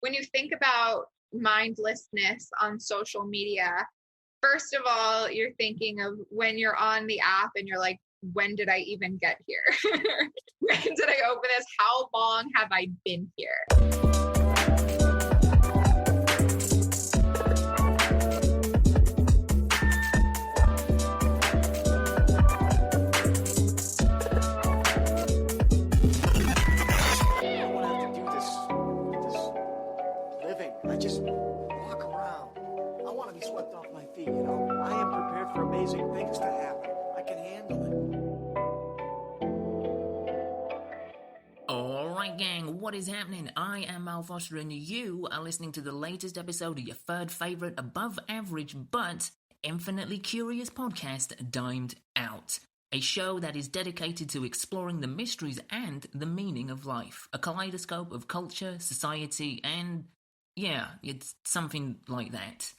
when you think about mindlessness on social media, first of all, you're thinking of when you're on the app and you're like, when did I even get here? When did I open this? How long have I been here? I just walk around. I want to be swept off my feet, you know. I am prepared for amazing things to happen. I can handle it. Alright gang, what is happening? I am Mal Foster and you are listening to the latest episode of your third favourite above average but infinitely curious podcast, Dimed Out. A show that is dedicated to exploring the mysteries and the meaning of life. A kaleidoscope of culture, society and... yeah, it's something like that.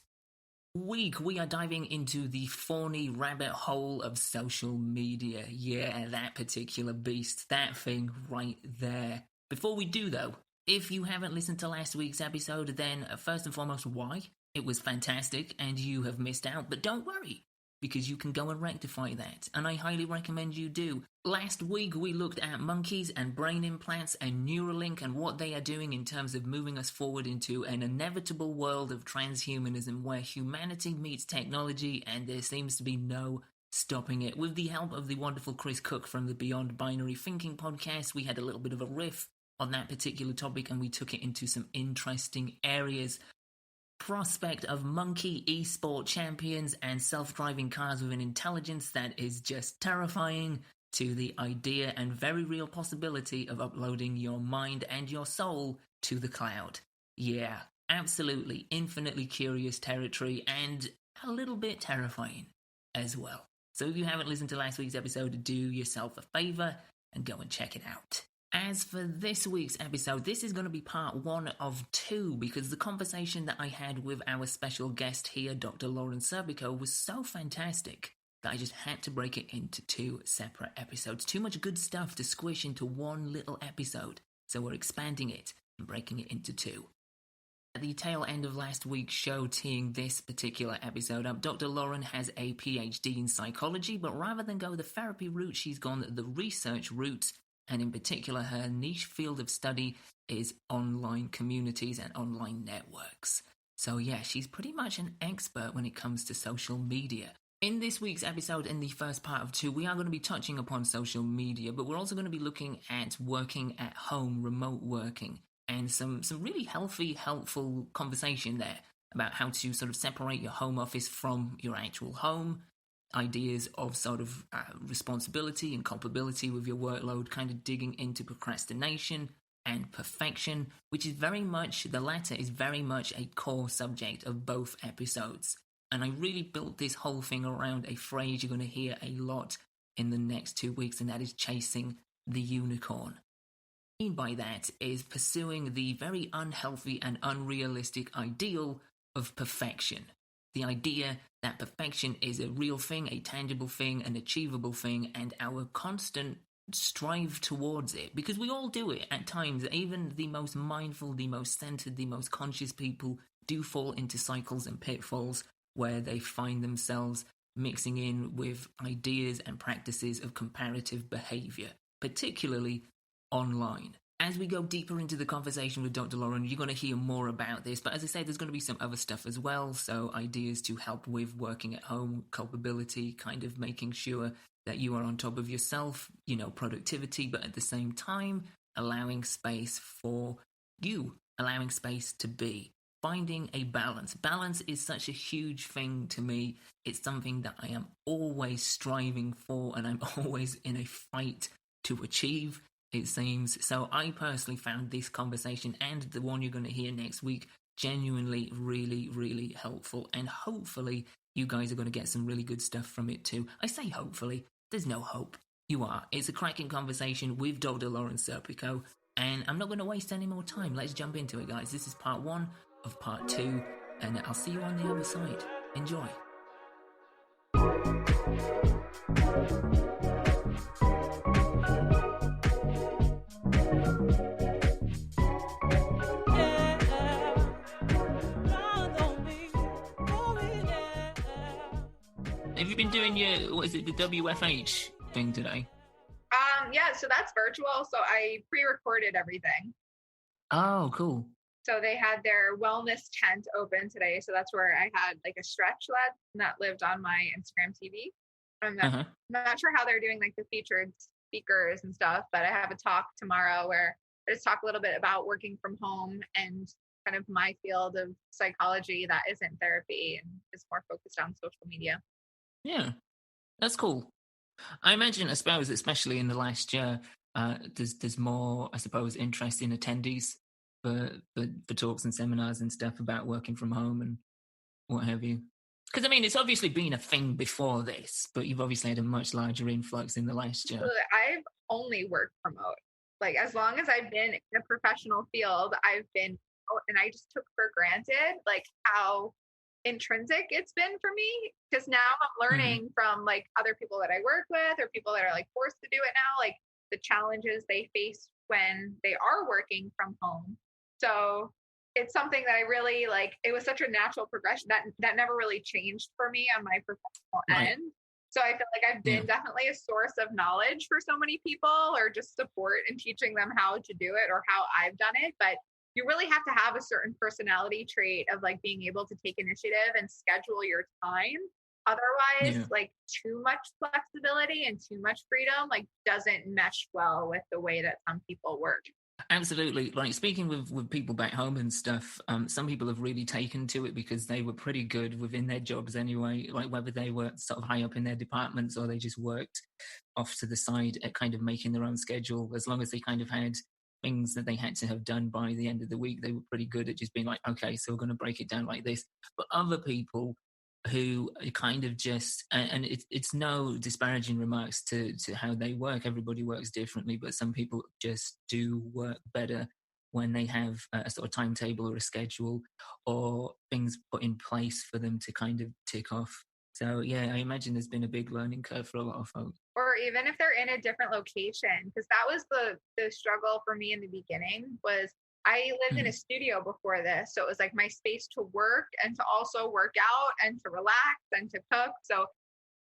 We are diving into the thorny rabbit hole of social media. Yeah, that particular beast, that thing right there. Before we do though, if you haven't listened to last week's episode, then first and foremost, why? It was fantastic and you have missed out, but don't worry, because you can go and rectify that, and I highly recommend you do. Last week we looked at monkeys and brain implants and Neuralink and what they are doing in terms of moving us forward into an inevitable world of transhumanism where humanity meets technology and there seems to be no stopping it. With the help of the wonderful Chris Cook from the Beyond Binary Thinking podcast, we had a little bit of a riff on that particular topic and we took it into some interesting areas. Prospect of monkey esport champions and self-driving cars with an intelligence that is just terrifying, to the idea and very real possibility of uploading your mind and your soul to the cloud. Yeah, absolutely infinitely curious territory and a little bit terrifying as well. So if you haven't listened to last week's episode, do yourself a favour and go and check it out. As for this week's episode, this is going to be part 1 of 2 because the conversation that I had with our special guest here, Dr. Lauren Serpico, was so fantastic that I just had to break it into 2 separate episodes. Too much good stuff to squish into one little episode, so we're expanding it and breaking it into 2. At the tail end of last week's show, teeing this particular episode up, Dr. Lauren has a PhD in psychology, but rather than go the therapy route, she's gone the research route. And in particular, her niche field of study is online communities and online networks. So yeah, she's pretty much an expert when it comes to social media. In this week's episode, in the first part of 2, we are going to be touching upon social media, but we're also going to be looking at working at home, remote working, and some really healthy, helpful conversation there about how to sort of separate your home office from your actual home. Ideas of sort of responsibility and culpability with your workload, kind of digging into procrastination and perfection, which is very much, the latter is very much a core subject of both episodes. And I really built this whole thing around a phrase you're going to hear a lot in the next 2 weeks, and that is chasing the unicorn. What I mean by that is pursuing the very unhealthy and unrealistic ideal of perfection. The idea that perfection is a real thing, a tangible thing, an achievable thing, and our constant strive towards it. Because we all do it at times. Even the most mindful, the most centered, the most conscious people do fall into cycles and pitfalls where they find themselves mixing in with ideas and practices of comparative behavior, particularly online. As we go deeper into the conversation with Dr. Lauren, you're going to hear more about this. But as I say, there's going to be some other stuff as well. So ideas to help with working at home, culpability, kind of making sure that you are on top of yourself, productivity, but at the same time, allowing space for you, allowing space to be, finding a balance. Balance is such a huge thing to me. It's something that I am always striving for and I'm always in a fight to achieve. It seems. So I personally found this conversation and the one you're going to hear next week genuinely really, really helpful. And hopefully you guys are going to get some really good stuff from it too. I say hopefully. There's no hope. You are. It's a cracking conversation with Dr. Lauren Serpico. And I'm not going to waste any more time. Let's jump into it, guys. This is part 1 of part 2. And I'll see you on the other side. Enjoy. Have you been doing what is it, the WFH thing today? Yeah, so that's virtual. So I pre-recorded everything. Oh, cool. So they had their wellness tent open today. So that's where I had like a stretch that lived on my Instagram TV. I'm not sure how they're doing like the featured speakers and stuff, but I have a talk tomorrow where I just talk a little bit about working from home and kind of my field of psychology that isn't therapy and is more focused on social media. Yeah, that's cool. I imagine, I suppose, especially in the last year, there's more, I suppose, interest in attendees for talks and seminars and stuff about working from home and what have you. Because, I mean, it's obviously been a thing before this, but you've obviously had a much larger influx in the last year. I've only worked remote. Like, as long as I've been in a professional field, I've been, and I just took for granted, like, how intrinsic it's been for me. Because now I'm learning from, like, other people that I work with or people that are, like, forced to do it now, like, the challenges they face when they are working from home. So it's something that I really like. It was such a natural progression that never really changed for me on my professional end. So I feel like I've been definitely a source of knowledge for so many people, or just support and teaching them how to do it or how I've done it. But you really have to have a certain personality trait of like being able to take initiative and schedule your time. Otherwise, like too much flexibility and too much freedom, like doesn't mesh well with the way that some people work. Absolutely. Like speaking with people back home and stuff, some people have really taken to it because they were pretty good within their jobs anyway, like whether they were sort of high up in their departments or they just worked off to the side at kind of making their own schedule. As long as they kind of had things that they had to have done by the end of the week, they were pretty good at just being like, okay, so we're going to break it down like this. But other people who kind of just, and it's no disparaging remarks to how they work. Everybody works differently, but some people just do work better when they have a sort of timetable or a schedule or things put in place for them to kind of tick off. So yeah, I imagine there's been a big learning curve for a lot of folks. Or even if they're in a different location, because that was the struggle for me in the beginning. Was I lived in a studio before this, so it was like my space to work and to also work out and to relax and to cook. So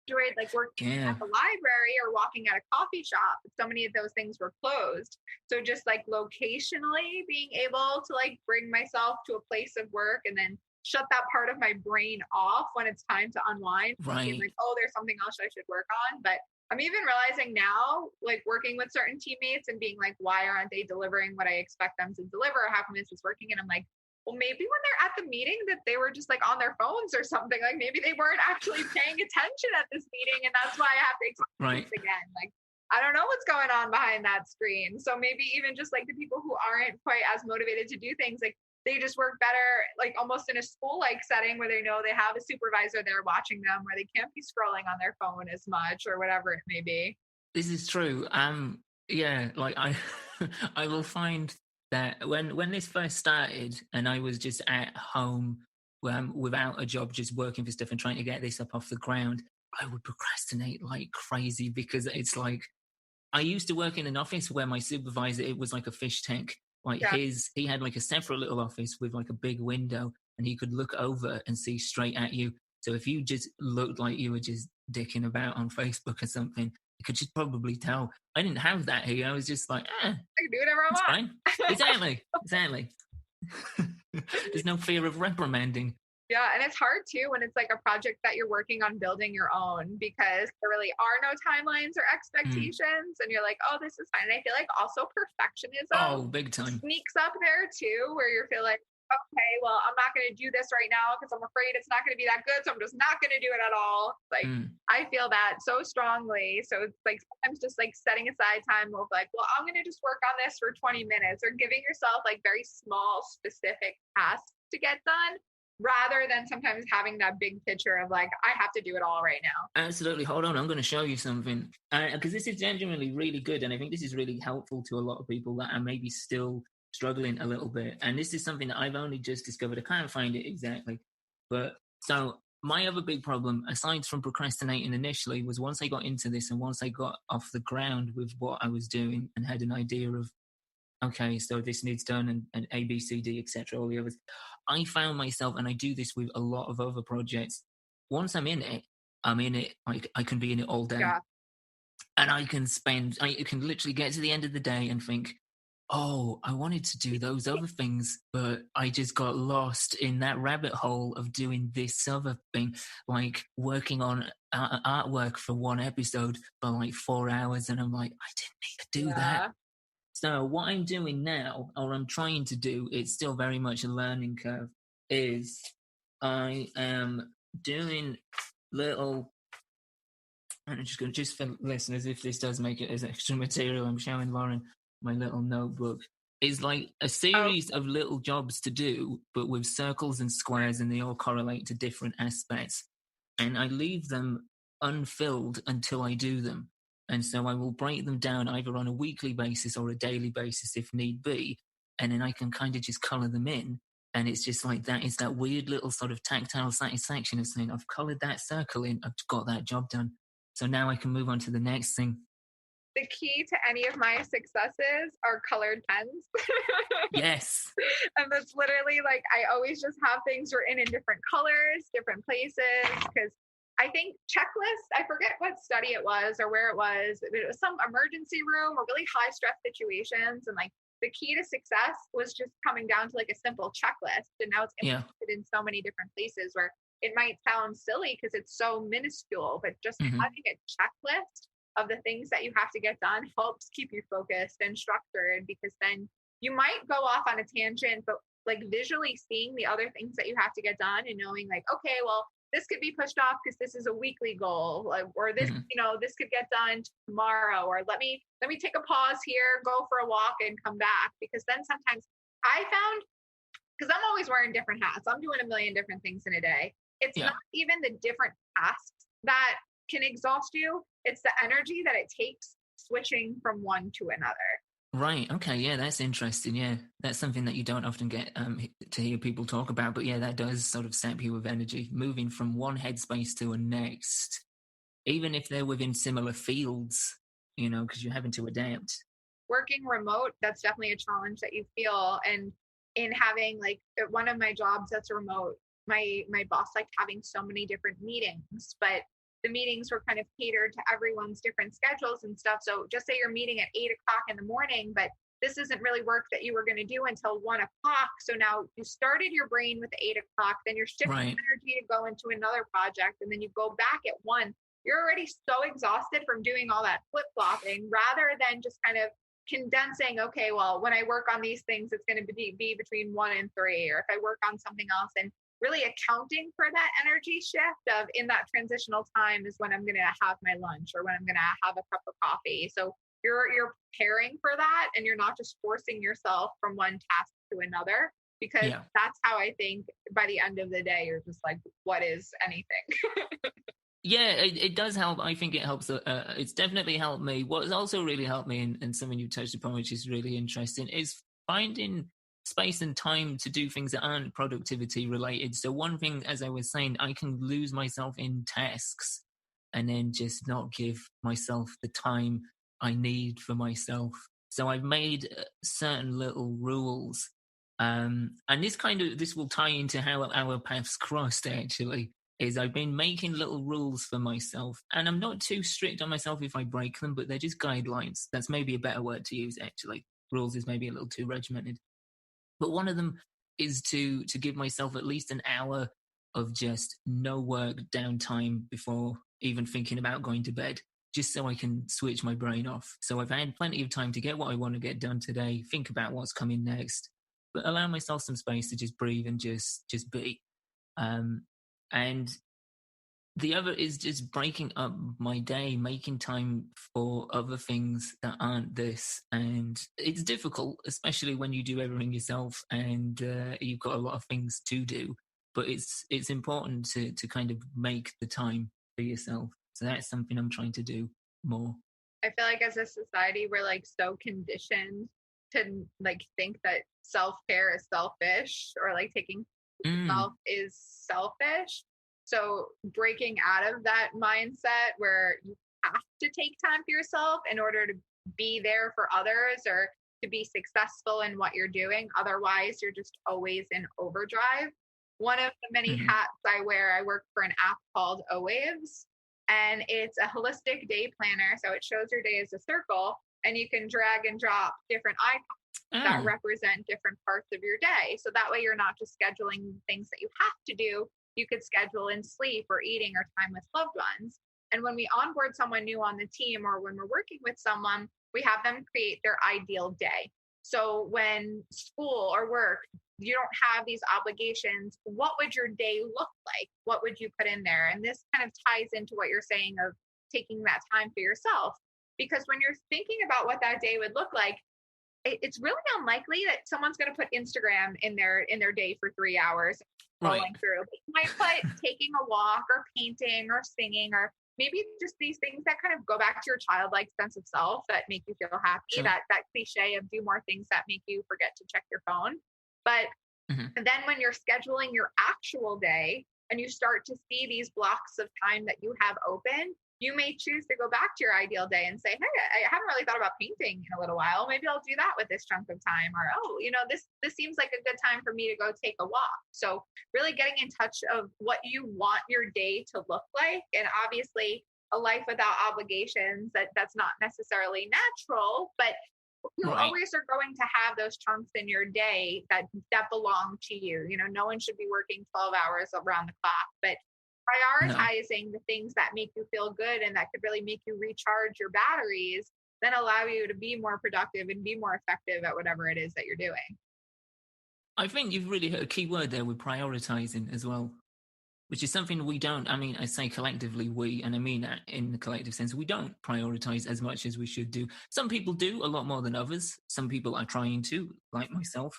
enjoyed like working at the library or walking at a coffee shop. So many of those things were closed. So just like locationally being able to like bring myself to a place of work and then shut that part of my brain off when it's time to unwind. Being like, oh, there's something else I should work on. But I'm even realizing now, like working with certain teammates and being like, why aren't they delivering what I expect them to deliver? How come this is working? And I'm like, well, maybe when they're at the meeting that they were just like on their phones or something. Like maybe they weren't actually paying attention at this meeting. And that's why I have to explain this again. Like, I don't know what's going on behind that screen. So maybe even just like the people who aren't quite as motivated to do things, like they just work better, like almost in a school-like setting where they know they have a supervisor there watching them, where they can't be scrolling on their phone as much or whatever it may be. This is true. Yeah, like I will find that when this first started and I was just at home without a job, just working for stuff and trying to get this up off the ground, I would procrastinate like crazy because it's like I used to work in an office where my supervisor, it was like a fish tank. Like he had like a separate little office with like a big window and he could look over and see straight at you. So if you just looked like you were just dicking about on Facebook or something, you could just probably tell. I didn't have that here. I was just like, I can do whatever I want. Fine. Exactly. There's no fear of reprimanding. Yeah, and it's hard too when it's like a project that you're working on building your own, because there really are no timelines or expectations, and you're like, oh, this is fine. And I feel like also perfectionism big time sneaks up there too, where you feel like, okay, well, I'm not going to do this right now because I'm afraid it's not going to be that good, so I'm just not going to do it at all. Like I feel that so strongly. So it's like sometimes just like setting aside time of like, well, I'm going to just work on this for 20 minutes, or giving yourself like very small specific tasks to get done, rather than sometimes having that big picture of like, I have to do it all right now. Absolutely. Hold on. I'm going to show you something because this is genuinely really good. And I think this is really helpful to a lot of people that are maybe still struggling a little bit. And this is something that I've only just discovered. I can't find it exactly. But so my other big problem, aside from procrastinating initially, was once I got into this and once I got off the ground with what I was doing and had an idea of, okay, so this needs done and A, B, C, D, etc., all the others. I found myself, and I do this with a lot of other projects, once I'm in it, I'm in it. I can be in it all day. Yeah. And I can literally get to the end of the day and think, oh, I wanted to do those other things, but I just got lost in that rabbit hole of doing this other thing, like working on artwork for one episode for like 4 hours. And I'm like, I didn't need to do that. Yeah. So what I'm doing now, or I'm trying to do, it's still very much a learning curve, is I am doing little, and I'm just going to, just for listeners, if this does make it as extra material, I'm showing Lauren my little notebook. Is like a series of little jobs to do, but with circles and squares, and they all correlate to different aspects. And I leave them unfilled until I do them. And so I will break them down either on a weekly basis or a daily basis if need be. And then I can kind of just color them in. And it's just like that. It's that weird little sort of tactile satisfaction of saying, I've colored that circle in, I've got that job done. So now I can move on to the next thing. The key to any of my successes are colored pens. Yes. And that's literally like, I always just have things written in different colors, different places. Because I think checklists, I forget what study it was or where it was. It was some emergency room or really high stress situations. And like the key to success was just coming down to like a simple checklist. And now it's implemented in so many different places where it might sound silly because it's so minuscule, but just having a checklist of the things that you have to get done helps keep you focused and structured, because then you might go off on a tangent, but like visually seeing the other things that you have to get done and knowing like, okay, well, this could be pushed off because this is a weekly goal, like, or this, this could get done tomorrow, or let me take a pause here, go for a walk and come back. Because then sometimes I found, because I'm always wearing different hats, I'm doing a million different things in a day. It's not even the different tasks that can exhaust you. It's the energy that it takes switching from one to another. Right. Okay. Yeah, that's interesting. Yeah, that's something that you don't often get to hear people talk about. But yeah, that does sort of sap you with energy, moving from one headspace to a next, even if they're within similar fields, because you're having to adapt. Working remote, that's definitely a challenge that you feel. And in having like one of my jobs that's remote, my boss liked having so many different meetings, but the meetings were kind of catered to everyone's different schedules and stuff. So just say you're meeting at 8 o'clock in the morning, but this isn't really work that you were going to do until 1 o'clock. So now you started your brain with 8 o'clock, then you're shifting energy to go into another project. And then you go back at 1. You're already so exhausted from doing all that flip-flopping, rather than just kind of condensing, okay, well, when I work on these things, it's going to be between 1 and 3, or if I work on something else, and really accounting for that energy shift of in that transitional time is when I'm going to have my lunch or when I'm going to have a cup of coffee. So you're preparing for that, and you're not just forcing yourself from one task to another, because that's how I think by the end of the day, you're just like, what is anything? Yeah, it does help. I think it helps. It's definitely helped me. What's also really helped me, and something you touched upon, which is really interesting, is finding space and time to do things that aren't productivity related. So one thing, as I was saying, I can lose myself in tasks and then just not give myself the time I need for myself. So I've made certain little rules. And this will tie into how our paths crossed, actually, is I've been making little rules for myself, and I'm not too strict on myself if I break them, but they're just guidelines. That's maybe a better word to use, actually. Rules is maybe a little too regimented. But one of them is to give myself at least an hour of just no work downtime before even thinking about going to bed, just so I can switch my brain off. So I've had plenty of time to get what I want to get done today, think about what's coming next, but allow myself some space to just breathe and just be. And the other is just breaking up my day, making time for other things that aren't this. And it's difficult, especially when you do everything yourself and you've got a lot of things to do. But it's important to kind of make the time for yourself. So that's something I'm trying to do more. I feel like as a society, we're like so conditioned to like think that self-care is selfish, or like taking self is selfish. So breaking out of that mindset where you have to take time for yourself in order to be there for others or to be successful in what you're doing. Otherwise, you're just always in overdrive. One of the many hats I wear, I work for an app called Awaves. and it's a holistic day planner. So it shows your day as a circle, and you can drag and drop different icons that represent different parts of your day. So that way you're not just scheduling things that you have to do. You could schedule in sleep or eating or time with loved ones. And when we onboard someone new on the team, or when we're working with someone, we have them create their ideal day. So when school or work, you don't have these obligations, what would your day look like? What would you put in there? And this kind of ties into what you're saying of taking that time for yourself. Because when you're thinking about what that day would look like, it's really unlikely that someone's going to put Instagram in their day for 3 hours scrolling through. But you might put taking a walk or painting or singing, or maybe just these things that kind of go back to your childlike sense of self that make you feel happy. Sure. That cliche of do more things that make you forget to check your phone. But then when you're scheduling your actual day and you start to see these blocks of time that you have open, you may choose to go back to your ideal day and say, hey, I haven't really thought about painting in a little while. Maybe I'll do that with this chunk of time. Or, oh, this seems like a good time for me to go take a walk. So really getting in touch of what you want your day to look like. And obviously a life without obligations, that's not necessarily natural, but you always are going to have those chunks in your day that belong to you. No one should be working 12 hours around the clock, but prioritizing the things that make you feel good and that could really make you recharge your batteries, then allow you to be more productive and be more effective at whatever it is that you're doing. I think you've really hit a key word there with prioritizing as well, which is something we don't, I say collectively we, and I mean that in the collective sense, we don't prioritize as much as we should do. Some people do a lot more than others. Some people are trying to, like myself.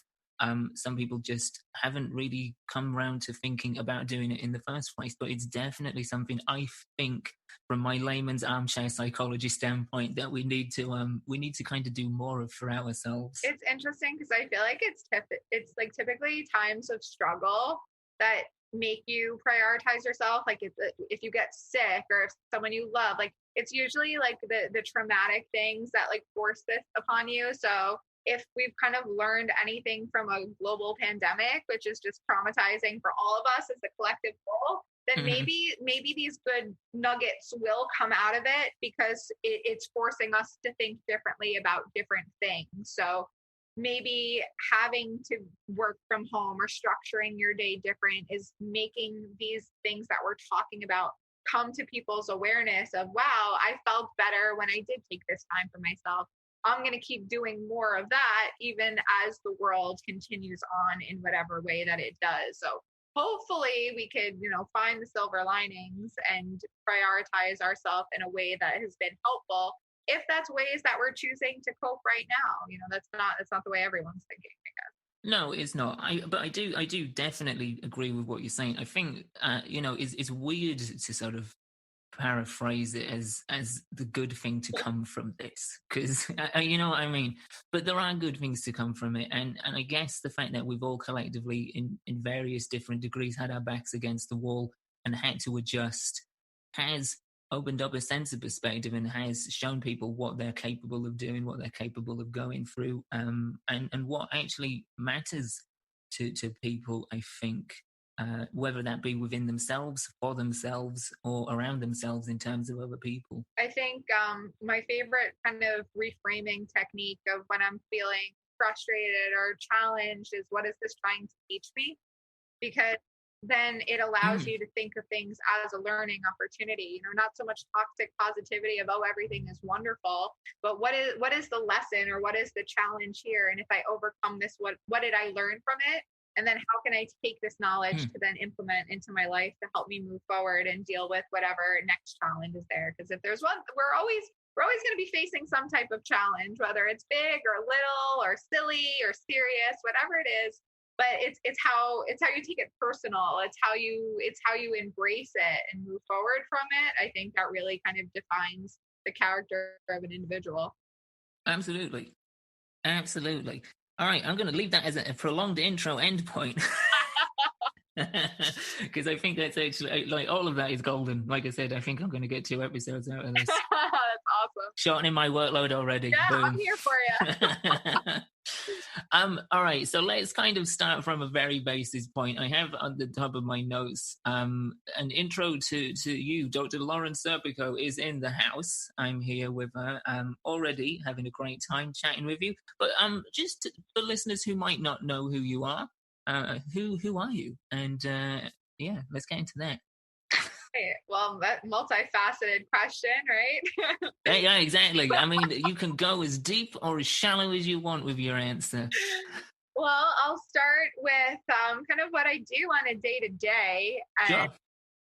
Some people just haven't really come around to thinking about doing it in the first place, but it's definitely something I think from my layman's armchair psychology standpoint that we need to kind of do more of for ourselves. It's interesting because I feel like it's like typically times of struggle that make you prioritize yourself. Like if you get sick or if someone you love, like it's usually like the traumatic things that like force this upon you. So if we've kind of learned anything from a global pandemic, which is just traumatizing for all of us as a collective whole, then maybe these good nuggets will come out of it because it's forcing us to think differently about different things. So maybe having to work from home or structuring your day different is making these things that we're talking about come to people's awareness of, wow, I felt better when I did take this time for myself. I'm going to keep doing more of that even as the world continues on in whatever way that it does. So hopefully we could, find the silver linings and prioritize ourselves in a way that has been helpful. If that's ways that we're choosing to cope right now, that's not the way everyone's thinking, I guess. No, it's not. But I do definitely agree with what you're saying. I think, it's weird to sort of paraphrase it as the good thing to come from this, because you know what I mean. But there are good things to come from it, and I guess the fact that we've all collectively, in various different degrees, had our backs against the wall and had to adjust, has opened up a sense of perspective and has shown people what they're capable of doing, what they're capable of going through, and what actually matters to people, I think. Whether that be within themselves, for themselves, or around themselves in terms of other people. I think my favorite kind of reframing technique of when I'm feeling frustrated or challenged is, what is this trying to teach me? Because then it allows you to think of things as a learning opportunity, not so much toxic positivity of, oh, everything is wonderful, but what is the lesson, or what is the challenge here? And if I overcome this, what did I learn from it? And then how can I take this knowledge to then implement into my life to help me move forward and deal with whatever next challenge is there? Because if there's one, we're always going to be facing some type of challenge, whether it's big or little or silly or serious, whatever it is. But it's how you take it personal. It's how you embrace it and move forward from it. I think that really kind of defines the character of an individual. Absolutely. All right, I'm going to leave that as a prolonged intro endpoint. Because I think that's actually, like, all of that is golden. Like I said, I think I'm going to get 2 episodes out of this. That's awesome. Shortening my workload already. Yeah, Boom. I'm here for you. All right, so let's kind of start from a very basis point. I have on the top of my notes an intro to you. Dr. Lauren Serpico is in the house. I'm here with her, already having a great time chatting with you. But just for listeners who might not know who you are, who are you? And yeah, let's get into that. Well, that multifaceted question, right? Yeah, exactly. I mean, you can go as deep or as shallow as you want with your answer. Well, I'll start with kind of what I do on a day-to-day. Sure.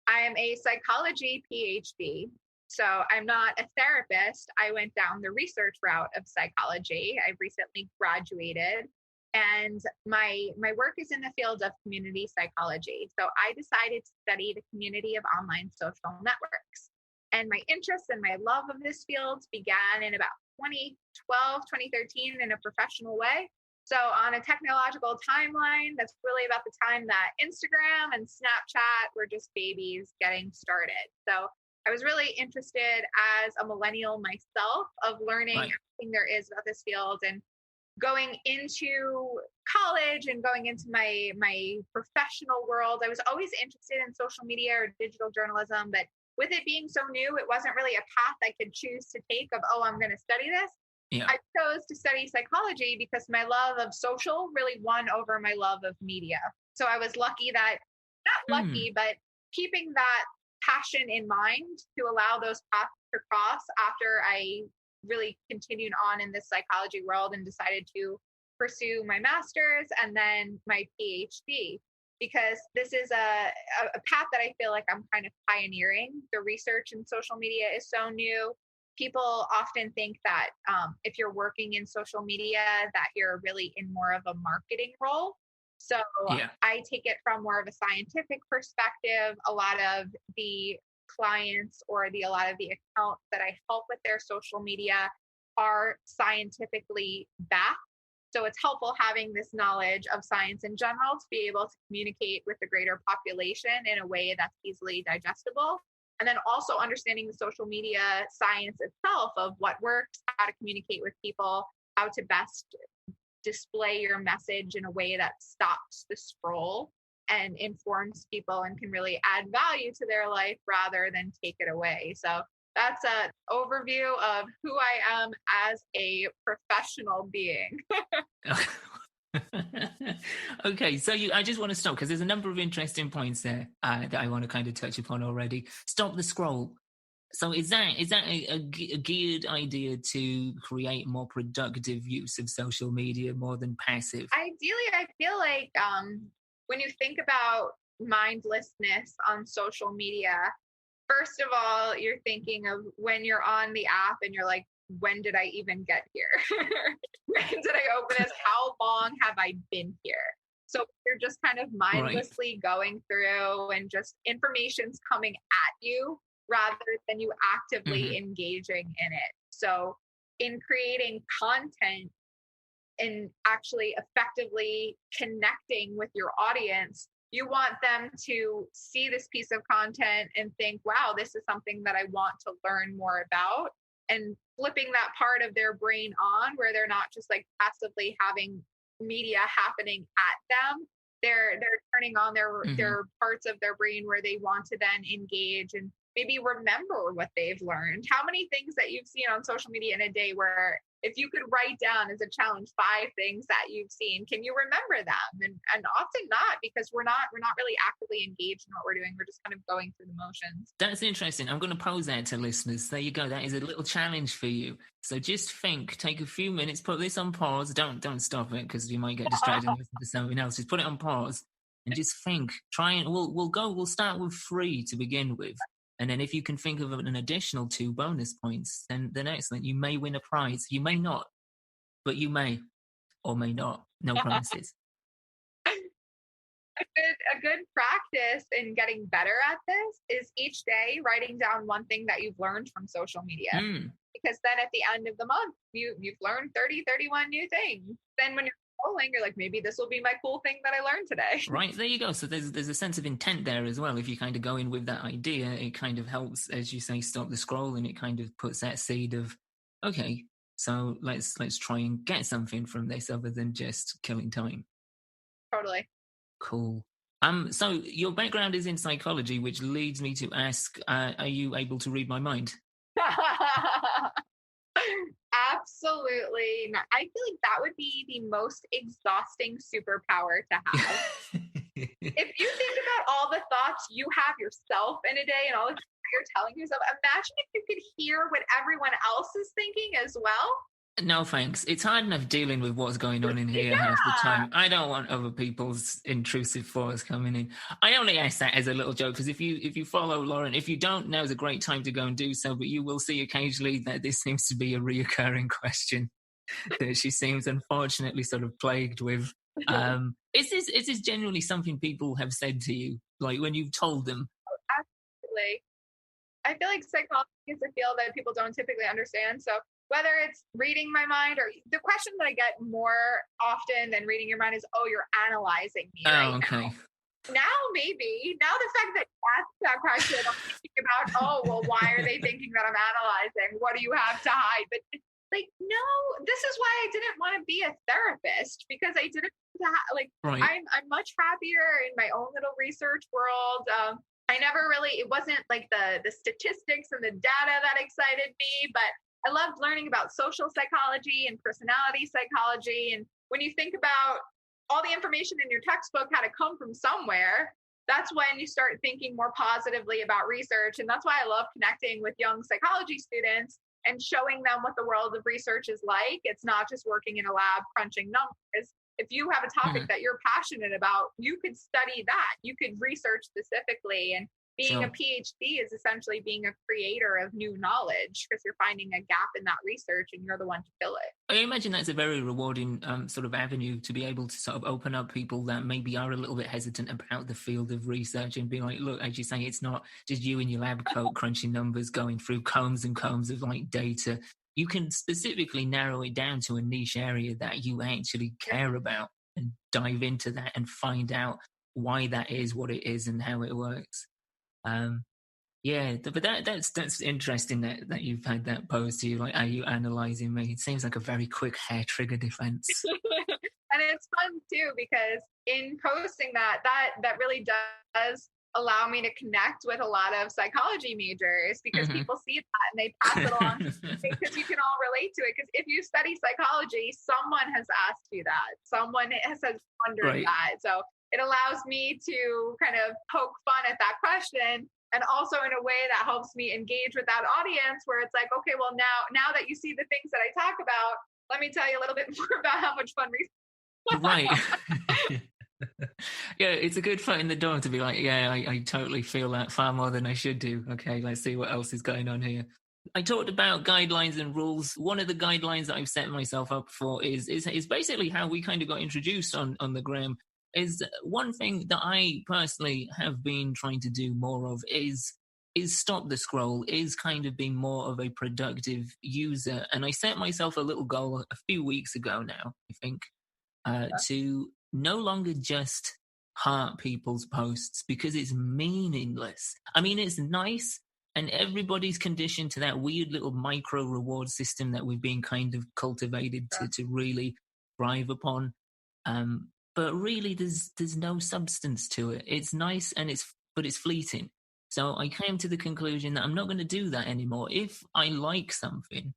I am a psychology PhD. So I'm not a therapist. I went down the research route of psychology. I recently graduated, and my work is in the field of community psychology. So I decided to study the community of online social networks. And my interest and my love of this field began in about 2012, 2013 in a professional way. So on a technological timeline, that's really about the time that Instagram and Snapchat were just babies getting started. So I was really interested as a millennial myself of learning everything there is about this field, and going into college and going into my professional world. I was always interested in social media or digital journalism, but with it being so new, it wasn't really a path I could choose to take of, oh, I'm going to study this. Yeah. I chose to study psychology because my love of social really won over my love of media. So I was lucky that, not lucky, but keeping that passion in mind to allow those paths to cross after I really continued on in this psychology world and decided to pursue my master's and then my PhD, because this is a path that I feel like I'm kind of pioneering. The research in social media is so new. People often think that if you're working in social media, that you're really in more of a marketing role. So I take it from more of a scientific perspective. A lot of the clients or a lot of the accounts that I help with their social media are scientifically backed. So it's helpful having this knowledge of science in general to be able to communicate with the greater population in a way that's easily digestible. And then also understanding the social media science itself of what works, how to communicate with people, how to best display your message in a way that stops the scroll and informs people and can really add value to their life rather than take it away. So that's an overview of who I am as a professional being. Okay, so I just want to stop because there's a number of interesting points there that I want to kind of touch upon already. Stop the scroll. So is that a geared idea to create more productive use of social media more than passive? Ideally, I feel like when you think about mindlessness on social media, first of all, you're thinking of when you're on the app and you're like, when did I even get here? When did I open this? How long have I been here? So you're just kind of mindlessly going through and just information's coming at you rather than you actively engaging in it. So in creating content and actually effectively connecting with your audience, you want them to see this piece of content and think, wow, this is something that I want to learn more about, and flipping that part of their brain on where they're not just like passively having media happening at them. They're turning on their parts of their brain where they want to then engage and maybe remember what they've learned. How many things that you've seen on social media in a day where if you could write down as a challenge 5 things that you've seen, can you remember them? And often not, because we're not really actively engaged in what we're doing. We're just kind of going through the motions. That's interesting. I'm going to pose that to listeners. There you go. That is a little challenge for you. So just think, take a few minutes, put this on pause. Don't stop it because you might get distracted and listen to something else. Just put it on pause and just think. Try and we'll start with 3 to begin with. And then if you can think of an additional 2 bonus points, then excellent. You may win a prize. You may not, but you may or may not. No promises. A good practice in getting better at this is each day writing down one thing that you've learned from social media. Because then at the end of the month, you've learned 30, 31 new things. Then when you're scrolling, you're like, maybe this will be my cool thing that I learned today. Right, there you go. So there's a sense of intent there as well. If you kind of go in with that idea, it kind of helps, as you say, stop the scroll, and it kind of puts that seed of, okay, So let's try and get something from this other than just killing time. Totally. Cool. So your background is in psychology, which leads me to ask, are you able to read my mind? Absolutely not. I feel like that would be the most exhausting superpower to have. If you think about all the thoughts you have yourself in a day and all the things you're telling yourself, imagine if you could hear what everyone else is thinking as well. No, thanks. It's hard enough dealing with what's going on in here half the time. I don't want other people's intrusive thoughts coming in. I only ask that as a little joke because if you follow Lauren, if you don't, now's a great time to go and do so. But you will see occasionally that this seems to be a reoccurring question that she seems unfortunately sort of plagued with. Is this generally something people have said to you, like when you've told them? Absolutely. I feel like psychology is a field that people don't typically understand. So whether it's reading my mind or the question that I get more often than reading your mind is, oh, you're analyzing me right okay. Now, maybe. Now the fact that you asked that question, I'm thinking about, oh, well, why are they thinking that I'm analyzing? What do you have to hide? But like, no, this is why I didn't want to be a therapist, because I didn't right. I'm much happier in my own little research world. I never really, it wasn't like the statistics and the data that excited me, but I loved learning about social psychology and personality psychology. And when you think about all the information in your textbook had to come from somewhere, that's when you start thinking more positively about research. And that's why I love connecting with young psychology students and showing them what the world of research is like. It's not just working in a lab crunching numbers. If you have a topic that you're passionate about, you could study that. You could research specifically. And being a PhD is essentially being a creator of new knowledge, because you're finding a gap in that research and you're the one to fill it. I imagine that's a very rewarding sort of avenue to be able to sort of open up people that maybe are a little bit hesitant about the field of research and be like, look, as you say, it's not just you in your lab coat crunching numbers, going through combs and combs of like data. You can specifically narrow it down to a niche area that you actually care about and dive into that and find out why that is what it is and how it works. But that's interesting that you've had that posed to you. Like, are you analyzing me? It seems like a very quick hair trigger defense. And it's fun too, because in posting that really does allow me to connect with a lot of psychology majors, because people see that and they pass it along because you can all relate to it. Because if you study psychology, someone has asked you that, someone has wondered that. So it allows me to kind of poke fun at that question, and also in a way that helps me engage with that audience, where it's like, okay, well, now that you see the things that I talk about, let me tell you a little bit more about how much fun research. Right. Yeah, it's a good foot in the door to be like, yeah, I totally feel that far more than I should do. Okay, let's see what else is going on here. I talked about guidelines and rules. One of the guidelines that I've set myself up for is basically how we kind of got introduced on the gram. Is one thing that I personally have been trying to do more of is stop the scroll, is kind of being more of a productive user. And I set myself a little goal a few weeks ago now, I think, to no longer just heart people's posts, because it's meaningless. I mean, it's nice, and everybody's conditioned to that weird little micro reward system that we've been kind of cultivated to really thrive upon. But really, there's no substance to it. It's nice but it's fleeting. So I came to the conclusion that I'm not going to do that anymore. If I like something,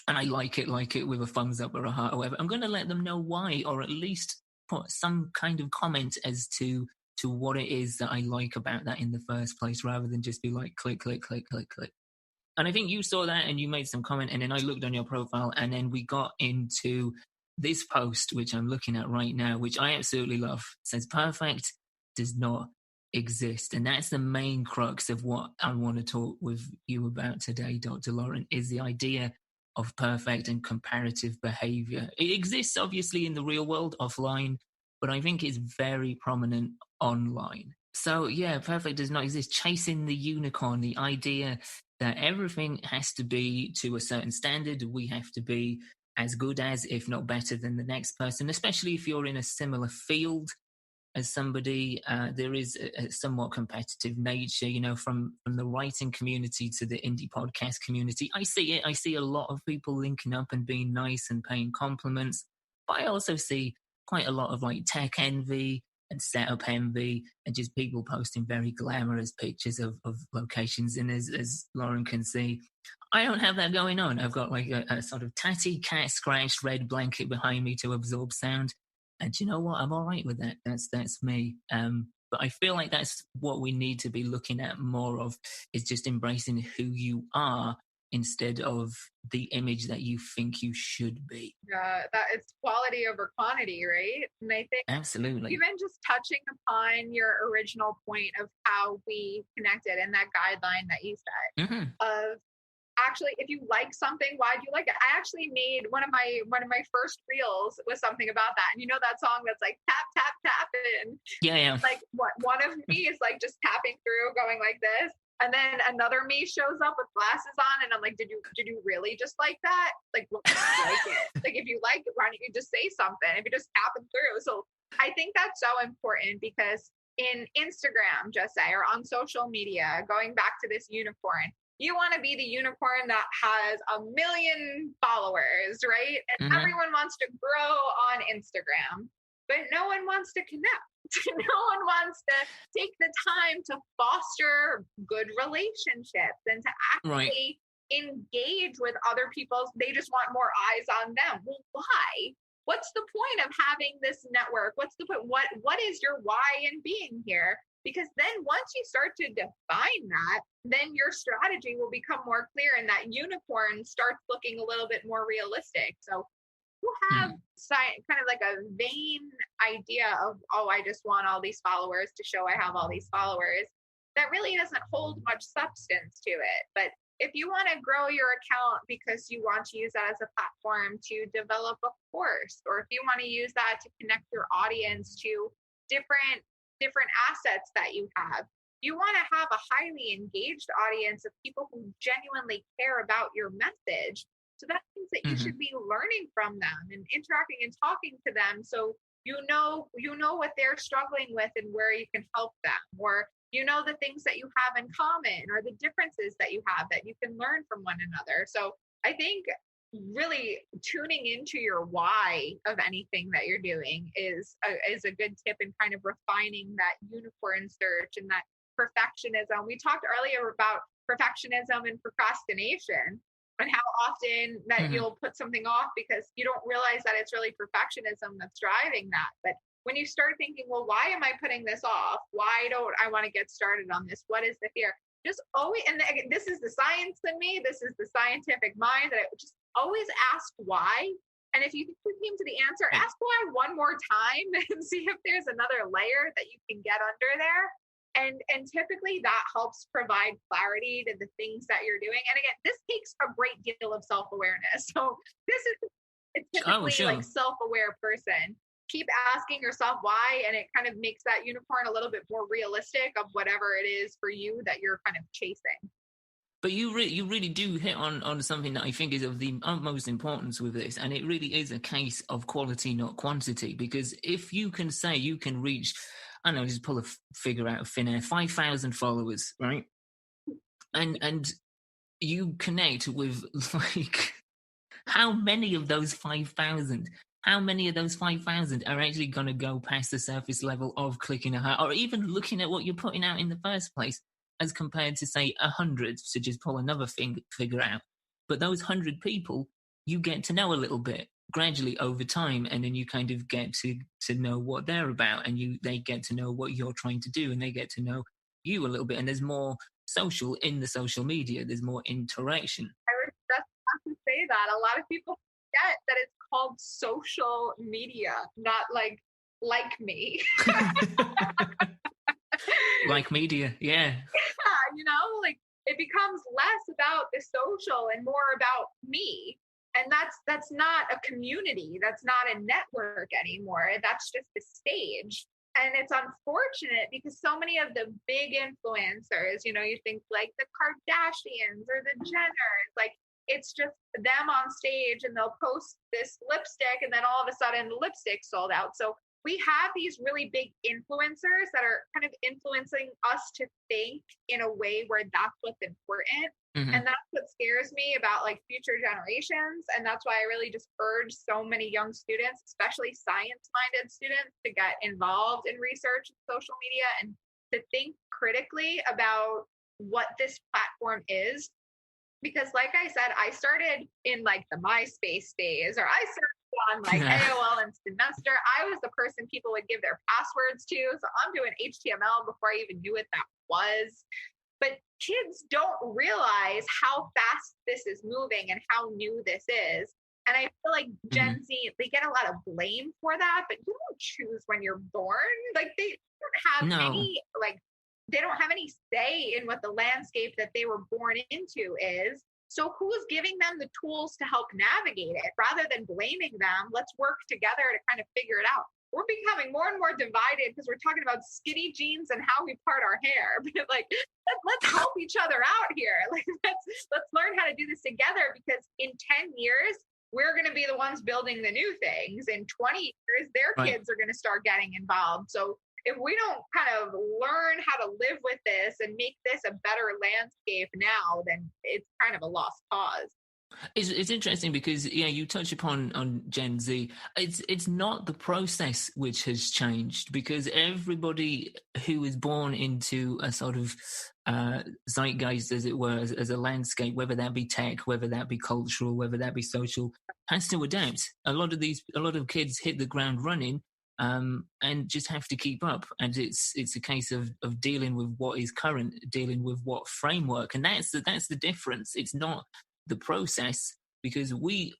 and I like it with a thumbs up or a heart or whatever, I'm going to let them know why, or at least put some kind of comment as to what it is that I like about that in the first place, rather than just be like click, click, click, click, click. And I think you saw that and you made some comment, and then I looked on your profile, and then we got into this post, which I'm looking at right now, which I absolutely love. It says, perfect does not exist. And that's the main crux of what I want to talk with you about today, Dr. Lauren, is the idea of perfect and comparative behavior. It exists obviously in the real world offline, but I think it's very prominent online. So yeah, perfect does not exist. Chasing the unicorn, the idea that everything has to be to a certain standard. We have to be as good as, if not better than the next person, especially if you're in a similar field. as somebody, there is a somewhat competitive nature, from the writing community to the indie podcast community. I see it. I see a lot of people linking up and being nice and paying compliments. But I also see quite a lot of like tech envy and setup envy and just people posting very glamorous pictures of locations. And as Lauren can see, I don't have that going on. I've got like a sort of tatty cat scratched red blanket behind me to absorb sound. And you know what? I'm all right with that. That's me. But I feel like that's what we need to be looking at more of, is just embracing who you are instead of the image that you think you should be. That it's quality over quantity, right? And I think absolutely, even just touching upon your original point of how we connected and that guideline that you said of actually, if you like something, why do you like it? I actually made one of my first reels was something about that. And you know that song that's like tap tap tap in. Yeah. Like one of me is like just tapping through, going like this, and then another me shows up with glasses on, and I'm like, did you really just like that? Like, what do you like it? Like, if you like it, why don't you just say something? If you're just tapping through. So I think that's so important, because in Instagram, just say, or on social media, going back to this unicorn, you want to be the unicorn that has 1 million followers, right? And everyone wants to grow on Instagram, but no one wants to connect. No one wants to take the time to foster good relationships and to actually engage with other people. They just want more eyes on them. Well, why? What's the point of having this network? What's the point? What is your why in being here? Because then once you start to define that, then your strategy will become more clear, and that unicorn starts looking a little bit more realistic. So you have kind of like a vain idea of, oh, I just want all these followers to show I have all these followers. That really doesn't hold much substance to it. But if you want to grow your account because you want to use that as a platform to develop a course, or if you want to use that to connect your audience to different assets that you have, you want to have a highly engaged audience of people who genuinely care about your message. So that means that you should be learning from them and interacting and talking to them, so you know what they're struggling with and where you can help them, or you know the things that you have in common or the differences that you have that you can learn from one another. So I think really tuning into your why of anything that you're doing is a good tip in kind of refining that unicorn search and that perfectionism. We talked earlier about perfectionism and procrastination, and how often that you'll put something off because you don't realize that it's really perfectionism that's driving that. But when you start thinking, well, why am I putting this off? Why don't I want to get started on this? What is the fear? Just always, and again, this is the science in me, this is the scientific mind, that I just always ask why. And if you came to the answer, ask why one more time and see if there's another layer that you can get under there. And typically that helps provide clarity to the things that you're doing. And again, this takes a great deal of self-awareness. So it's typically like self-aware person. Keep asking yourself why, and it kind of makes that unicorn a little bit more realistic of whatever it is for you that you're kind of chasing. But you really do hit on something that I think is of the utmost importance with this, and it really is a case of quality, not quantity. Because if you can say you can reach, I don't know, just pull a figure out of thin air, 5,000 followers, right? And you connect with like how many of those 5,000 are actually going to go past the surface level of clicking a heart, or even looking at what you're putting out in the first place, as compared to, say, 100, to just pull another figure out. But those 100 people, you get to know a little bit gradually over time, and then you kind of get to know what they're about, and they get to know what you're trying to do, and they get to know you a little bit. And there's more social in the social media. There's more interaction. I was just about to say that. A lot of people forget that it's called social media, not like me. Like media, yeah. Yeah, like it becomes less about the social and more about me. And that's not a community. That's not a network anymore. That's just a stage. And it's unfortunate because so many of the big influencers, you think like the Kardashians or the Jenners, like it's just them on stage and they'll post this lipstick and then all of a sudden the lipstick sold out. So we have these really big influencers that are kind of influencing us to think in a way where that's what's important. Mm-hmm. And that's what scares me about like future generations. And that's why I really just urge so many young students, especially science-minded students, to get involved in research and social media and to think critically about what this platform is. Because like I said, I started in like the MySpace days, or I started on like AOL Instant Messenger. I was the person people would give their passwords to. So I'm doing HTML before I even knew what that was. But kids don't realize how fast this is moving and how new this is. And I feel like Gen Z, they get a lot of blame for that, but you don't choose when you're born. Like they don't have any, like, they don't have any say in what the landscape that they were born into is. So who's giving them the tools to help navigate it? Rather than blaming them, let's work together to kind of figure it out. We're becoming more and more divided because we're talking about skinny jeans and how we part our hair. But like, let's help each other out here. Like, let's learn how to do this together, because in 10 years, we're going to be the ones building the new things. In 20 years, their kids are going to start getting involved. So if we don't kind of learn how to live with this and make this a better landscape now, then it's kind of a lost cause. It's interesting because you touch upon on Gen Z. It's not the process which has changed, because everybody who is born into a sort of zeitgeist, as it were, as a landscape, whether that be tech, whether that be cultural, whether that be social, has to adapt. A lot of kids hit the ground running. And just have to keep up, and it's a case of dealing with what is current, dealing with what framework, and that's the difference. It's not the process, because we,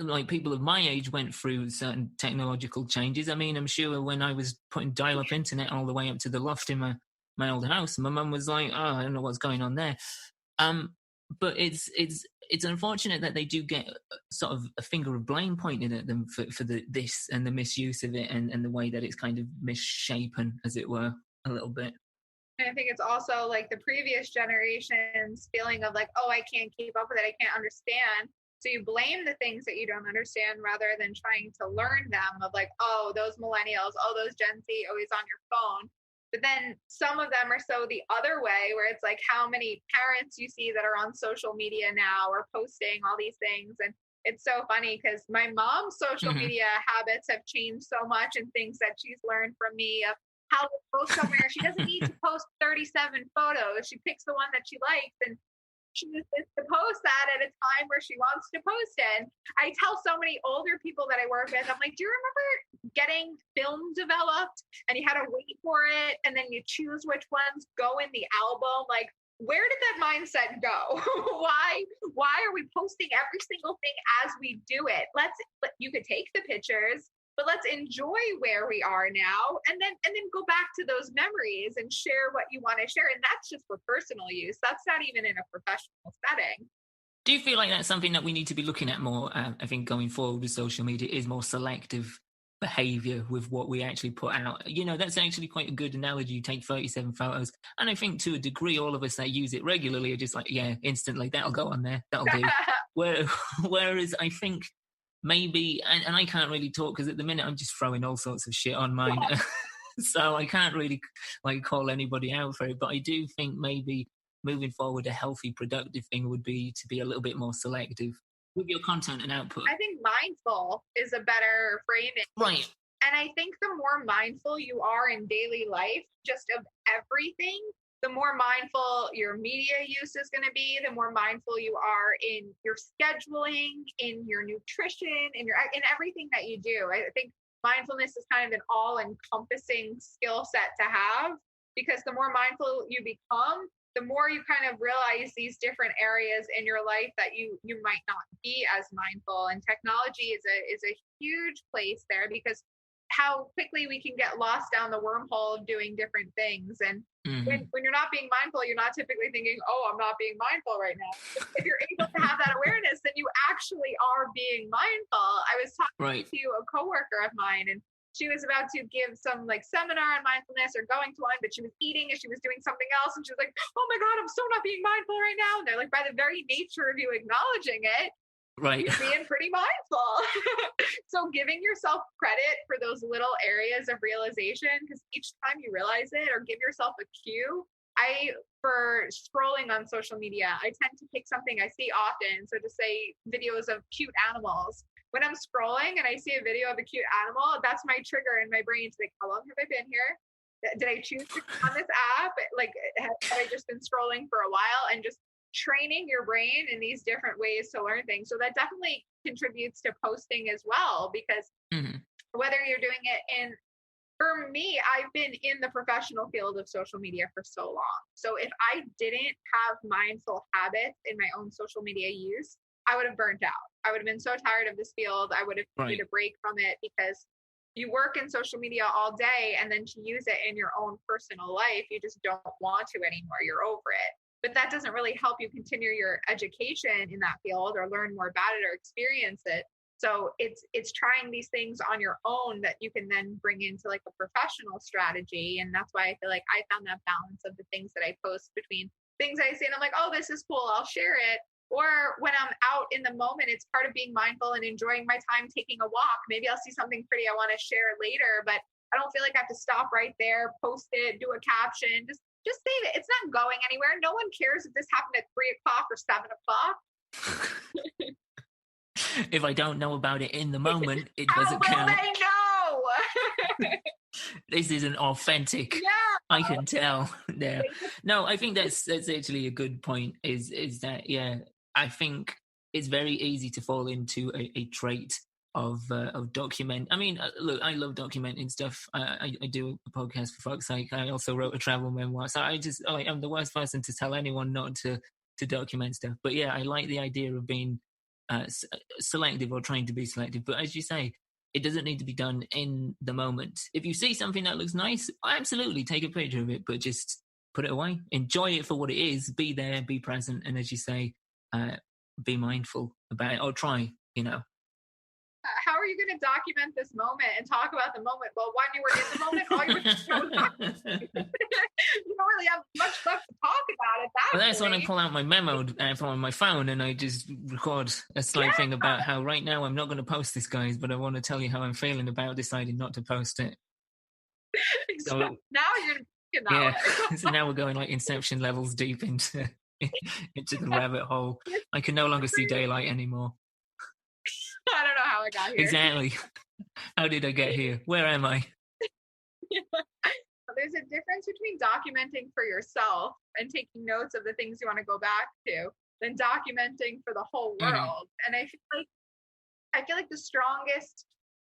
like people of my age, went through certain technological changes. I mean, I'm sure when I was putting dial-up internet all the way up to the loft in my old house, my mum was like, "Oh, I don't know what's going on there." But it's unfortunate that they do get sort of a finger of blame pointed at them for this and the misuse of it, and the way that it's kind of misshapen, as it were, a little bit. And I think it's also like the previous generation's feeling of like, oh, I can't keep up with it, I can't understand. So you blame the things that you don't understand rather than trying to learn them, of like, oh, those millennials, oh, those Gen Z, always on your phone. But then some of them are so the other way, where it's like how many parents you see that are on social media now or posting all these things. And it's so funny because my mom's social media habits have changed so much, and things that she's learned from me of how to post somewhere. She doesn't need to post 37 photos. She picks the one that she likes, and she chooses to post that at a time where she wants to post it. And I tell so many older people that I work with, I'm like, do you remember getting film developed and you had to wait for it, and then you choose which ones go in the album? Like, where did that mindset go? Why are we posting every single thing as we do it? You could take the pictures, but let's enjoy where we are now, and then go back to those memories and share what you want to share. And that's just for personal use. That's not even in a professional setting. Do you feel like that's something that we need to be looking at more? I think going forward with social media is more selective behavior with what we actually put out. That's actually quite a good analogy. You take 37 photos, and I think to a degree all of us that use it regularly are just like, yeah, instantly that'll go on there, that'll do. Whereas I think maybe, and I can't really talk because at the minute I'm just throwing all sorts of shit on mine. So I can't really like call anybody out for it, but I do think maybe moving forward a healthy, productive thing would be to be a little bit more selective with your content and output. I think mindful is a better framing. Right. And I think the more mindful you are in daily life, just of everything, the more mindful your media use is going to be, the more mindful you are in your scheduling, in your nutrition, in everything that you do. I think mindfulness is kind of an all-encompassing skill set to have, because the more mindful you become, the more you kind of realize these different areas in your life that you might not be as mindful. And technology is a huge place there, because how quickly we can get lost down the wormhole of doing different things. And when you're not being mindful, you're not typically thinking, oh, I'm not being mindful right now. If you're able to have that awareness, then you actually are being mindful. I was talking to a coworker of mine, and she was about to give some like seminar on mindfulness or going to one, but she was eating and she was doing something else. And she was like, oh my God, I'm so not being mindful right now. And they're like, by the very nature of you acknowledging it, Right. You're being pretty mindful. So giving yourself credit for those little areas of realization, because each time you realize it or give yourself a cue, for scrolling on social media, I tend to pick something I see often. So to say videos of cute animals. When I'm scrolling and I see a video of a cute animal, that's my trigger in my brain to think, how long have I been here? Did I choose to come on this app? Like, have I just been scrolling for a while? And just training your brain in these different ways to learn things. So that definitely contributes to posting as well, because whether you're doing it for me, I've been in the professional field of social media for so long. So if I didn't have mindful habits in my own social media use, I would have burnt out. I would have been so tired of this field. I would have needed a break from it, because you work in social media all day, and then to use it in your own personal life, you just don't want to anymore. You're over it. But that doesn't really help you continue your education in that field or learn more about it or experience it. So it's trying these things on your own that you can then bring into like a professional strategy. And that's why I feel like I found that balance of the things that I post between things I see and I'm like, oh, this is cool, I'll share it. Or when I'm out in the moment, it's part of being mindful and enjoying my time taking a walk. Maybe I'll see something pretty I want to share later, but I don't feel like I have to stop right there, post it, do a caption, just save it. It's not going anywhere. No one cares if this happened at 3 o'clock or 7 o'clock. If I don't know about it in the moment, it doesn't count. How will they know? This isn't authentic. Yeah. I can tell. Yeah. No, I think that's actually a good point. Is that I think it's very easy to fall into a trait of document. I mean, look, I love documenting stuff. I do a podcast for fuck's sake. I also wrote a travel memoir. So I'm the worst person to tell anyone not to document stuff. But yeah, I like the idea of being selective or trying to be selective. But as you say, it doesn't need to be done in the moment. If you see something that looks nice, absolutely take a picture of it, but just put it away. Enjoy it for what it is. Be there, be present, and as you say, be mindful about it, or try, How are you going to document this moment and talk about the moment? Well, when you were in the moment, all you were you don't really have much left to talk about at that Well, that's point. when I pull out my memo from my phone and I just record a slight thing about how right now I'm not going to post this, guys, but I want to tell you how I'm feeling about deciding not to post it. So, now you're going to be that way. So now we're going like Inception levels deep into the rabbit hole. I can no longer see daylight anymore. I don't know how I got here. Exactly. How did I get here? Where am I? There's a difference between documenting for yourself and taking notes of the things you want to go back to than documenting for the whole world. And I feel like the strongest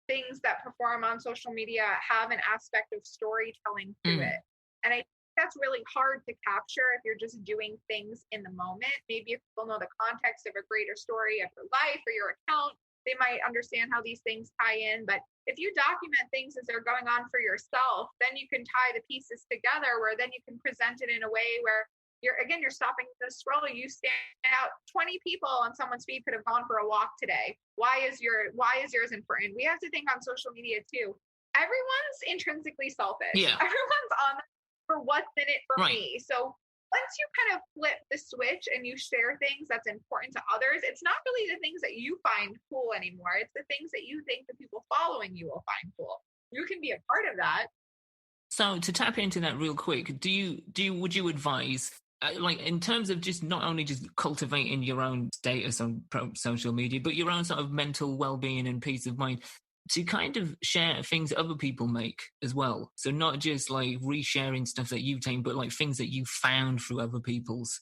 things that perform on social media have an aspect of storytelling to it. And I think that's really hard to capture if you're just doing things in the moment. Maybe if people know the context of a greater story of your life or your account, they might understand how these things tie in. But if you document things as they're going on for yourself, then you can tie the pieces together, where then you can present it in a way where you're stopping the scroll. You stand out. 20 people on someone's feed could have gone for a walk today. Why is yours important? We have to think on social media too. Everyone's intrinsically selfish. Yeah. Everyone's on for what's in it for me. So once you kind of flip the switch and you share things that's important to others, it's not really the things that you find cool anymore. It's the things that you think the people following you will find cool. You can be a part of that. So to tap into that real quick, would you advise, like in terms of just not only just cultivating your own status on social media, but your own sort of mental well-being and peace of mind, to kind of share things that other people make as well? So not just like resharing stuff that you've taken, but like things that you found through other people's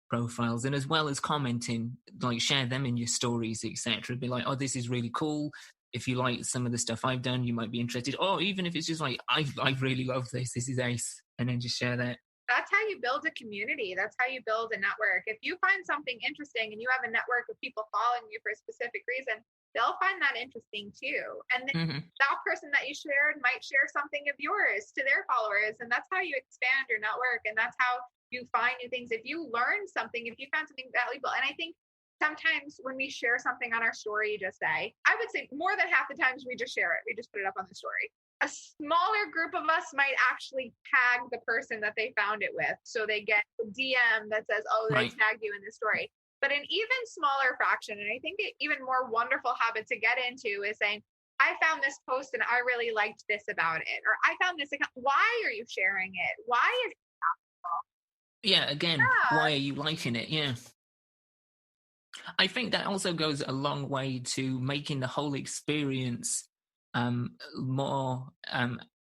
profiles, and as well as commenting, like share them in your stories, etc. Be like, oh, this is really cool. If you like some of the stuff I've done, you might be interested. Or even if it's just like, I really love this is ace, and then just share that. That's how you build a community. That's how you build a network. If you find something interesting and you have a network of people following you for a specific reason, they'll find that interesting too. And then that person that you shared might share something of yours to their followers. And that's how you expand your network. And that's how you find new things. If you learn something, if you found something valuable, and I think sometimes when we share something on our story, I would say more than half the times we just share it. We just put it up on the story. A smaller group of us might actually tag the person that they found it with. So they get a DM that says, oh, they tagged you in this story. But an even smaller fraction, and I think an even more wonderful habit to get into is saying, I found this post and I really liked this about it. Or I found this account. Why are you sharing it? Why is Yeah, again, why are you liking it? Yeah. I think that also goes a long way to making the whole experience more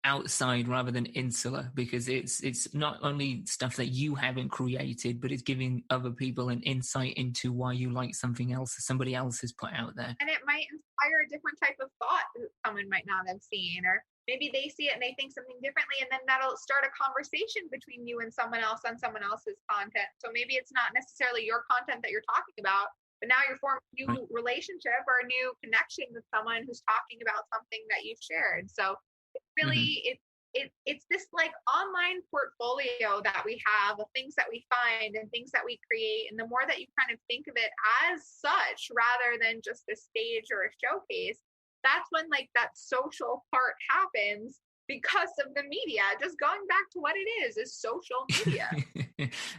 outside rather than insular, because it's not only stuff that you haven't created, but it's giving other people an insight into why you like something else that somebody else has put out there. and it might inspire a different type of thought that someone might not have seen, or maybe they see it and they think something differently, and then that'll start a conversation between you and someone else on someone else's content. So maybe it's not necessarily your content that you're talking about, but now you're forming a new relationship or a new connection with someone who's talking about something that you shared. So it's really it's this like online portfolio that we have of things that we find and things that we create. And the more that you kind of think of it as such rather than just a stage or a showcase, that's when like that social part happens because of the media. Just going back to what it is social media.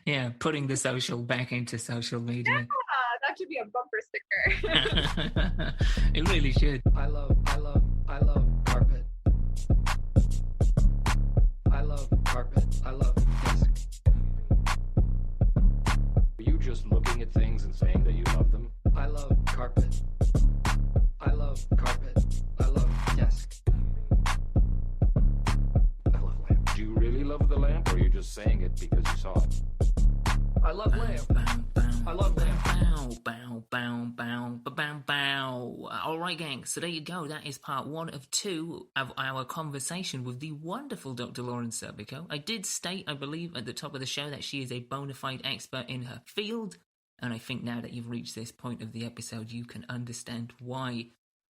Yeah, putting the social back into social media. Yeah, that should be a bumper sticker. It really should. I love carpet. I love carpet. I love desk. Are you just looking at things and saying that you love them? I love carpet. I love carpet. I love desk. I love lamp. Do you really love the lamp, or are you just saying it because you saw it? I love lamp. I love lamp. Bow. All right, gang. So there you go. That is part 1 of 2 of our conversation with the wonderful Dr. Lauren Serpico. I did state, I believe, at the top of the show that she is a bona fide expert in her field. And I think now that you've reached this point of the episode, you can understand why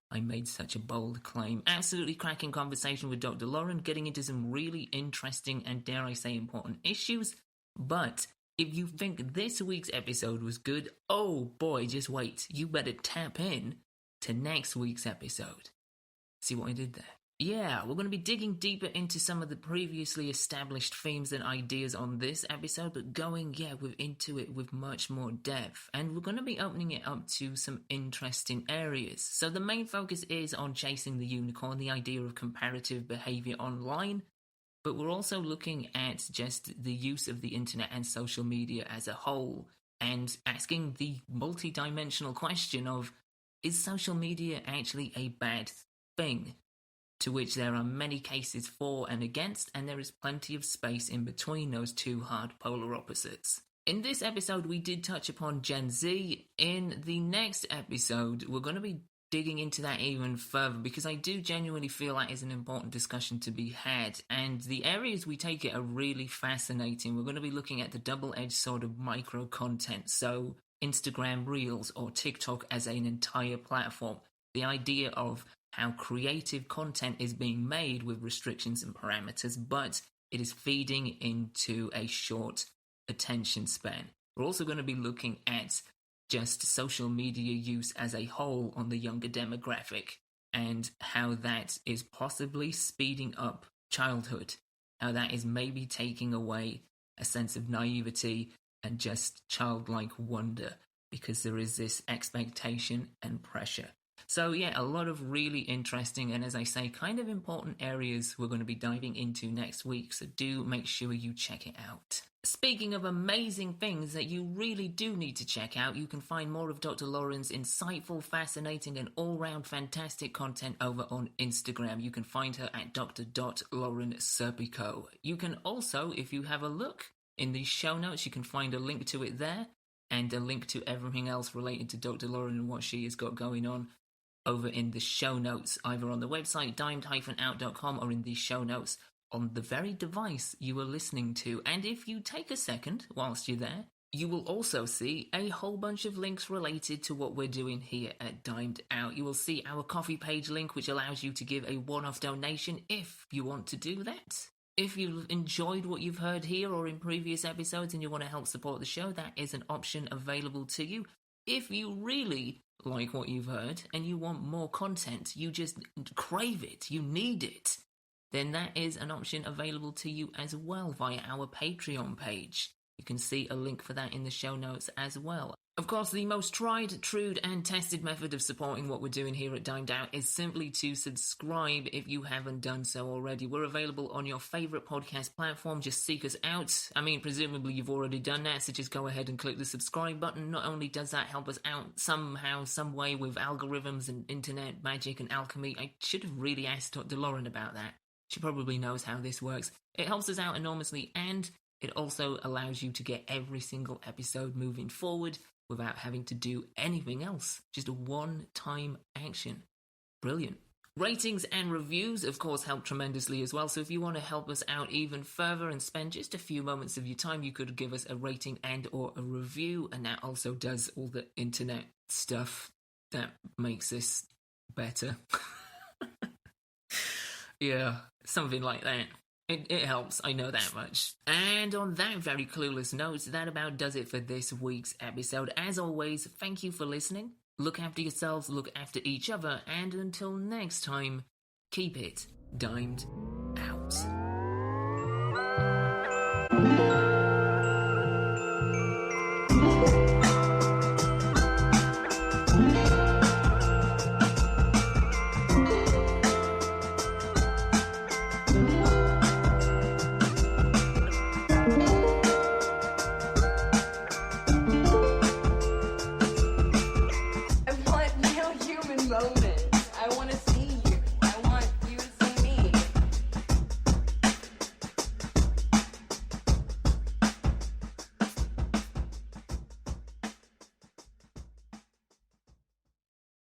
I made such a bold claim. Absolutely cracking conversation with Dr. Lauren, getting into some really interesting and, dare I say, important issues. But if you think this week's episode was good, oh boy, just wait. You better tap in to next week's episode. See what I did there? Yeah, we're going to be digging deeper into some of the previously established themes and ideas on this episode, but going, into it with much more depth. And we're going to be opening it up to some interesting areas. So the main focus is on chasing the unicorn, the idea of comparative behavior online. But we're also looking at just the use of the internet and social media as a whole, and asking the multi-dimensional question of, is social media actually a bad thing? To which there are many cases for and against, and there is plenty of space in between those two hard polar opposites. In this episode, we did touch upon Gen Z. In the next episode, we're going to be digging into that even further, because I do genuinely feel that is an important discussion to be had, and the areas we take it are really fascinating. We're going to be looking at the double-edged sword of micro content, so Instagram Reels or TikTok as an entire platform. The idea of how creative content is being made with restrictions and parameters, but it is feeding into a short attention span. We're also going to be looking at just social media use as a whole on the younger demographic, and how that is possibly speeding up childhood, how that is maybe taking away a sense of naivety and just childlike wonder, because there is this expectation and pressure. So yeah, a lot of really interesting and, as I say, kind of important areas we're going to be diving into next week, so do make sure you check it out. Speaking of amazing things that you really do need to check out, you can find more of Dr. Lauren's insightful, fascinating, and all-round fantastic content over on Instagram. You can find her at Dr. Lauren Serpico. You can also, if you have a look in the show notes, you can find a link to it there, and a link to everything else related to Dr. Lauren and what she has got going on over in the show notes, either on the website dimed-out.com or in the show notes on the very device you are listening to. And if you take a second whilst you're there, you will also see a whole bunch of links related to what we're doing here at Dimed Out. You will see our coffee page link, which allows you to give a one-off donation if you want to do that. If you've enjoyed what you've heard here or in previous episodes and you want to help support the show, that is an option available to you. If you really like what you've heard and you want more content, you just crave it, you need it, then that is an option available to you as well via our Patreon page. You can see a link for that in the show notes as well. Of course, the most tried, true, and tested method of supporting what we're doing here at Dimed Out is simply to subscribe if you haven't done so already. We're available on your favourite podcast platform. Just seek us out. I mean, presumably you've already done that, so just go ahead and click the subscribe button. Not only does that help us out somehow, some way with algorithms and internet magic and alchemy, I should have really asked Dr. Lauren about that. She probably knows how this works. It helps us out enormously, and it also allows you to get every single episode moving forward without having to do anything else. Just a one-time action. Brilliant. Ratings and reviews, of course, help tremendously as well. So if you want to help us out even further and spend just a few moments of your time, you could give us a rating and or a review. And that also does all the internet stuff that makes this better. Yeah, something like that. It helps, I know that much. And on that very clueless note, that about does it for this week's episode. As always, thank you for listening. Look after yourselves, look after each other, and until next time, keep it dimed out.